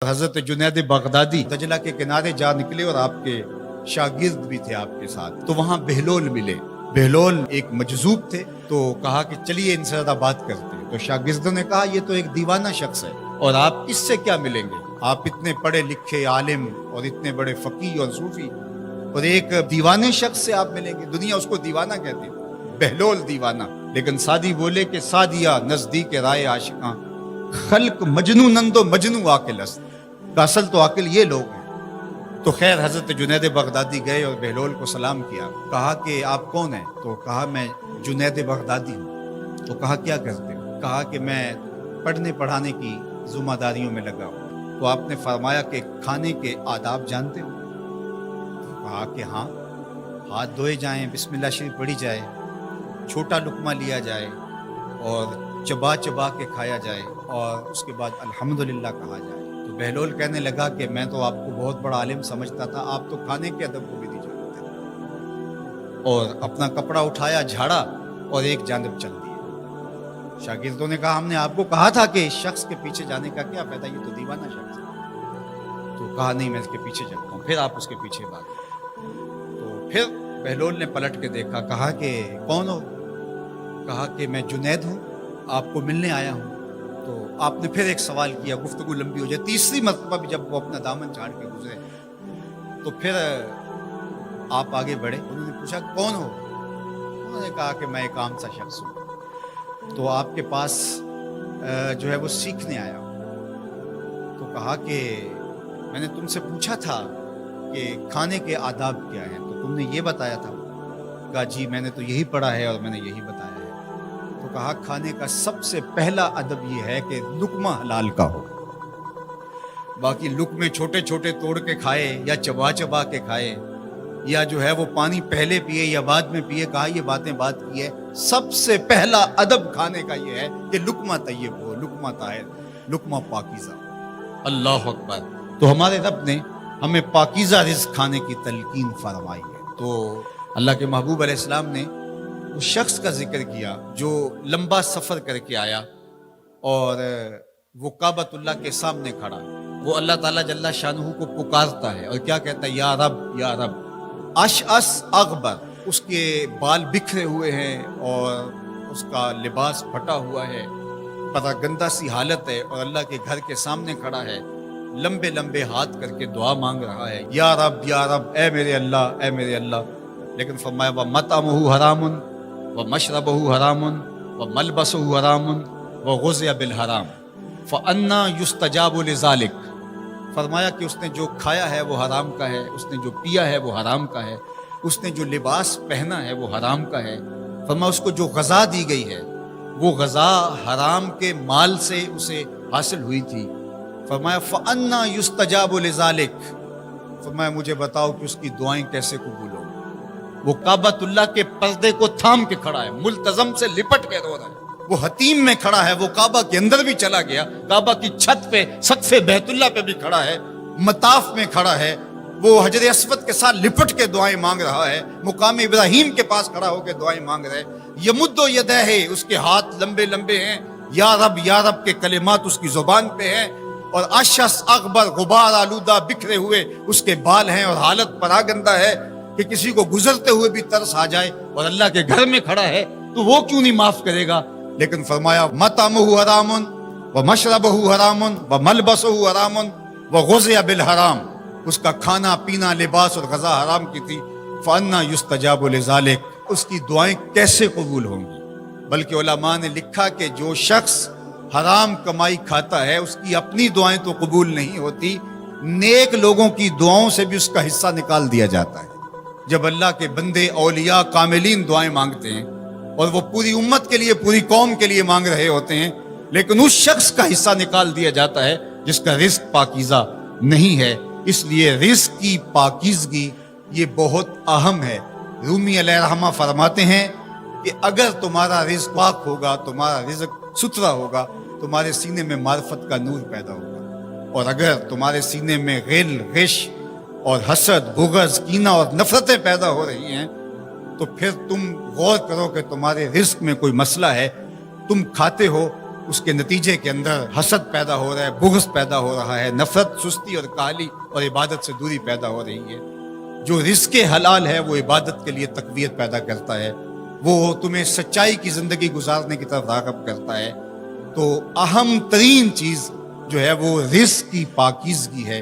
حضرت جنید بغدادی دجلہ کے کنارے جا نکلے اور آپ کے شاگرد بھی تھے آپ کے ساتھ، تو وہاں بہلول ملے۔ بہلول ایک مجذوب تھے، تو کہا کہ چلیے ان سے زیادہ بات کرتے ہیں۔ تو شاگردوں نے کہا یہ تو ایک دیوانہ شخص ہے اور آپ اس سے کیا ملیں گے؟ آپ اتنے پڑھے لکھے عالم اور اتنے بڑے فقیہ اور صوفی، اور ایک دیوانے شخص سے آپ ملیں گے؟ دنیا اس کو دیوانہ کہتی ہے، بہلول دیوانہ۔ لیکن سعدی بولے کہ سعدیہ نزدیک رائے عاشقاں، خلق مجنو نندو مجنو عاقل است، کا اصل تو عاقل یہ لوگ ہیں۔ تو خیر حضرت جنید بغدادی گئے اور بہلول کو سلام کیا، کہا کہ آپ کون ہیں؟ تو کہا میں جنید بغدادی ہوں۔ تو کہا کیا کرتے ہو؟ کہا کہ میں پڑھنے پڑھانے کی ذمہ داریوں میں لگا ہوں۔ تو آپ نے فرمایا کہ کھانے کے آداب جانتے ہو؟ تو کہا کہ ہاں، ہاتھ دھوئے جائیں، بسم اللہ شریف پڑھی جائے، چھوٹا لقمہ لیا جائے اور چبا چبا کے کھایا جائے اور اس کے بعد الحمدللہ کہا جائے۔ تو بہلول کہنے لگا کہ میں تو آپ کو بہت بڑا عالم سمجھتا تھا، آپ تو کھانے کے ادب کو بھی نہیں جانتے۔ اور اپنا کپڑا اٹھایا، جھاڑا اور ایک جانب چل دیا۔ شاگردوں نے کہا ہم نے آپ کو کہا تھا کہ اس شخص کے پیچھے جانے کا کیا فائدہ، یہ تو دیوانہ شخص ہے۔ تو کہا نہیں میں اس کے پیچھے چلتا ہوں۔ پھر آپ اس کے پیچھے بھاگے۔ تو پھر بہلول نے پلٹ کے دیکھا، کہا کہ کون ہو؟ کہا کہ میں جنید ہوں، آپ کو ملنے آیا ہوں۔ تو آپ نے پھر ایک سوال کیا، گفتگو لمبی ہو جائے۔ تیسری مرتبہ بھی جب وہ اپنا دامن چھاڑ کے گزرے تو پھر آپ آگے بڑھے۔ انہوں نے پوچھا کون ہو؟ انہوں نے کہا کہ میں ایک عام سا شخص ہوں، تو آپ کے پاس جو ہے وہ سیکھنے آیا ہوں۔ تو کہا کہ میں نے تم سے پوچھا تھا کہ کھانے کے آداب کیا ہیں، تو تم نے یہ بتایا تھا۔ کہا جی میں نے تو یہی پڑھا ہے اور میں نے یہی بتایا ہے۔ تو کہا کھانے کا سب سے پہلا ادب یہ ہے کہ لقمہ حلال کا ہو، باقی لقمے چھوٹے چھوٹے توڑ کے کھائے یا چبا چبا کے کھائے یا جو ہے وہ پانی پہلے پیے یا بعد میں پیے، کہا یہ باتیں بات کی ہے۔ سب سے پہلا ادب کھانے کا یہ ہے کہ لقمہ طیب ہو، لقمہ طاہر، لقمہ پاکیزہ۔ اللہ اکبر۔ تو ہمارے رب نے ہمیں پاکیزہ رزق کھانے کی تلقین فرمائی ہے۔ تو اللہ کے محبوب علیہ السلام نے اس شخص کا ذکر کیا جو لمبا سفر کر کے آیا اور وہ کعبۃ اللہ کے سامنے کھڑا، وہ اللہ تعالیٰ جل شانہ کو پکارتا ہے اور کیا کہتا ہے؟ یا رب یا رب۔ اشعث اغبر، اس کے بال بکھرے ہوئے ہیں اور اس کا لباس پھٹا ہوا ہے، پراگندہ سی حالت ہے، اور اللہ کے گھر کے سامنے کھڑا ہے، لمبے لمبے ہاتھ کر کے دعا مانگ رہا ہے، یا رب یا رب، اے میرے اللہ اے میرے اللہ۔ لیکن فرمایا وَمَطْعَمُهُ حَرَامٌ وَمَشْرَبُهُ حَرَامٌ وَمَلْبَسُهُ حَرَامٌ وَغُذِّيَ بِالْحَرَامِ فَأَنَّىٰ يُسْتَجَابُ لِذَٰلِكَ۔ فرمایا کہ اس نے جو کھایا ہے وہ حرام کا ہے، اس نے جو پیا ہے وہ حرام کا ہے، اس نے جو لباس پہنا ہے وہ حرام کا ہے۔ فرمایا اس کو جو غذا دی گئی ہے وہ غذا حرام کے مال سے اسے حاصل ہوئی تھی۔ فرمایا فَأَنَّىٰ يُسْتَجَابُ لِذَٰلِكَ۔ فرمایا مجھے بتاؤ کہ اس کی دعائیں کیسے قبول ہوں۔ وہ کعبۃ اللہ کے پردے کو تھام کے کھڑا ہے، ملتزم سے لپٹ کے رو رہا ہے، وہ حتیم میں کھڑا ہے، وہ کعبہ کے اندر بھی چلا گیا، کعبہ کی چھت پہ سقف بیت اللہ پہ بھی کھڑا ہے، مطاف میں کھڑا ہے، وہ حجر اسود کے ساتھ لپٹ کے دعائیں مانگ رہا ہے، مقام ابراہیم کے پاس کھڑا ہو کے دعائیں مانگ رہا ہے۔ یمد یدہ، اس کے ہاتھ لمبے لمبے ہیں، یا رب کے کلمات اس کی زبان پہ ہیں، اور اشعث اغبر، غبار آلودہ بکھرے ہوئے اس کے بال ہیں، اور حالت پراگندہ ہے کہ کسی کو گزرتے ہوئے بھی ترس آ جائے، اور اللہ کے گھر میں کھڑا ہے تو وہ کیوں نہیں معاف کرے گا؟ لیکن فرمایا مطعمہ حرام ومشربہ حرام وملبسہ حرام وغذی بالحرام، اس کا کھانا پینا لباس اور غذا حرام کی تھی۔ فأنیٰ یستجاب لذالک، اس کی دعائیں کیسے قبول ہوں گی؟ بلکہ علماء نے لکھا کہ جو شخص حرام کمائی کھاتا ہے اس کی اپنی دعائیں تو قبول نہیں ہوتی، نیک لوگوں کی دعاؤں سے بھی اس کا حصہ نکال دیا جاتا ہے۔ جب اللہ کے بندے اولیاء کاملین دعائیں مانگتے ہیں اور وہ پوری امت کے لیے، پوری قوم کے لیے مانگ رہے ہوتے ہیں، لیکن اس شخص کا حصہ نکال دیا جاتا ہے جس کا رزق پاکیزہ نہیں ہے۔ اس لیے رزق کی پاکیزگی یہ بہت اہم ہے۔ رومی علیہ الرحمہ فرماتے ہیں کہ اگر تمہارا رزق پاک ہوگا، تمہارا رزق ستھرا ہوگا، تمہارے سینے میں معرفت کا نور پیدا ہوگا، اور اگر تمہارے سینے میں غل، غش اور حسد، بغض، کینہ اور نفرتیں پیدا ہو رہی ہیں تو پھر تم غور کرو کہ تمہارے رزق میں کوئی مسئلہ ہے۔ تم کھاتے ہو اس کے نتیجے کے اندر حسد پیدا ہو رہا ہے، بغض پیدا ہو رہا ہے، نفرت، سستی اور کاہلی اور عبادت سے دوری پیدا ہو رہی ہے۔ جو رزق حلال ہے وہ عبادت کے لیے تقویت پیدا کرتا ہے، وہ تمہیں سچائی کی زندگی گزارنے کی طرف راغب کرتا ہے۔ تو اہم ترین چیز جو ہے وہ رزق کی پاکیزگی ہے،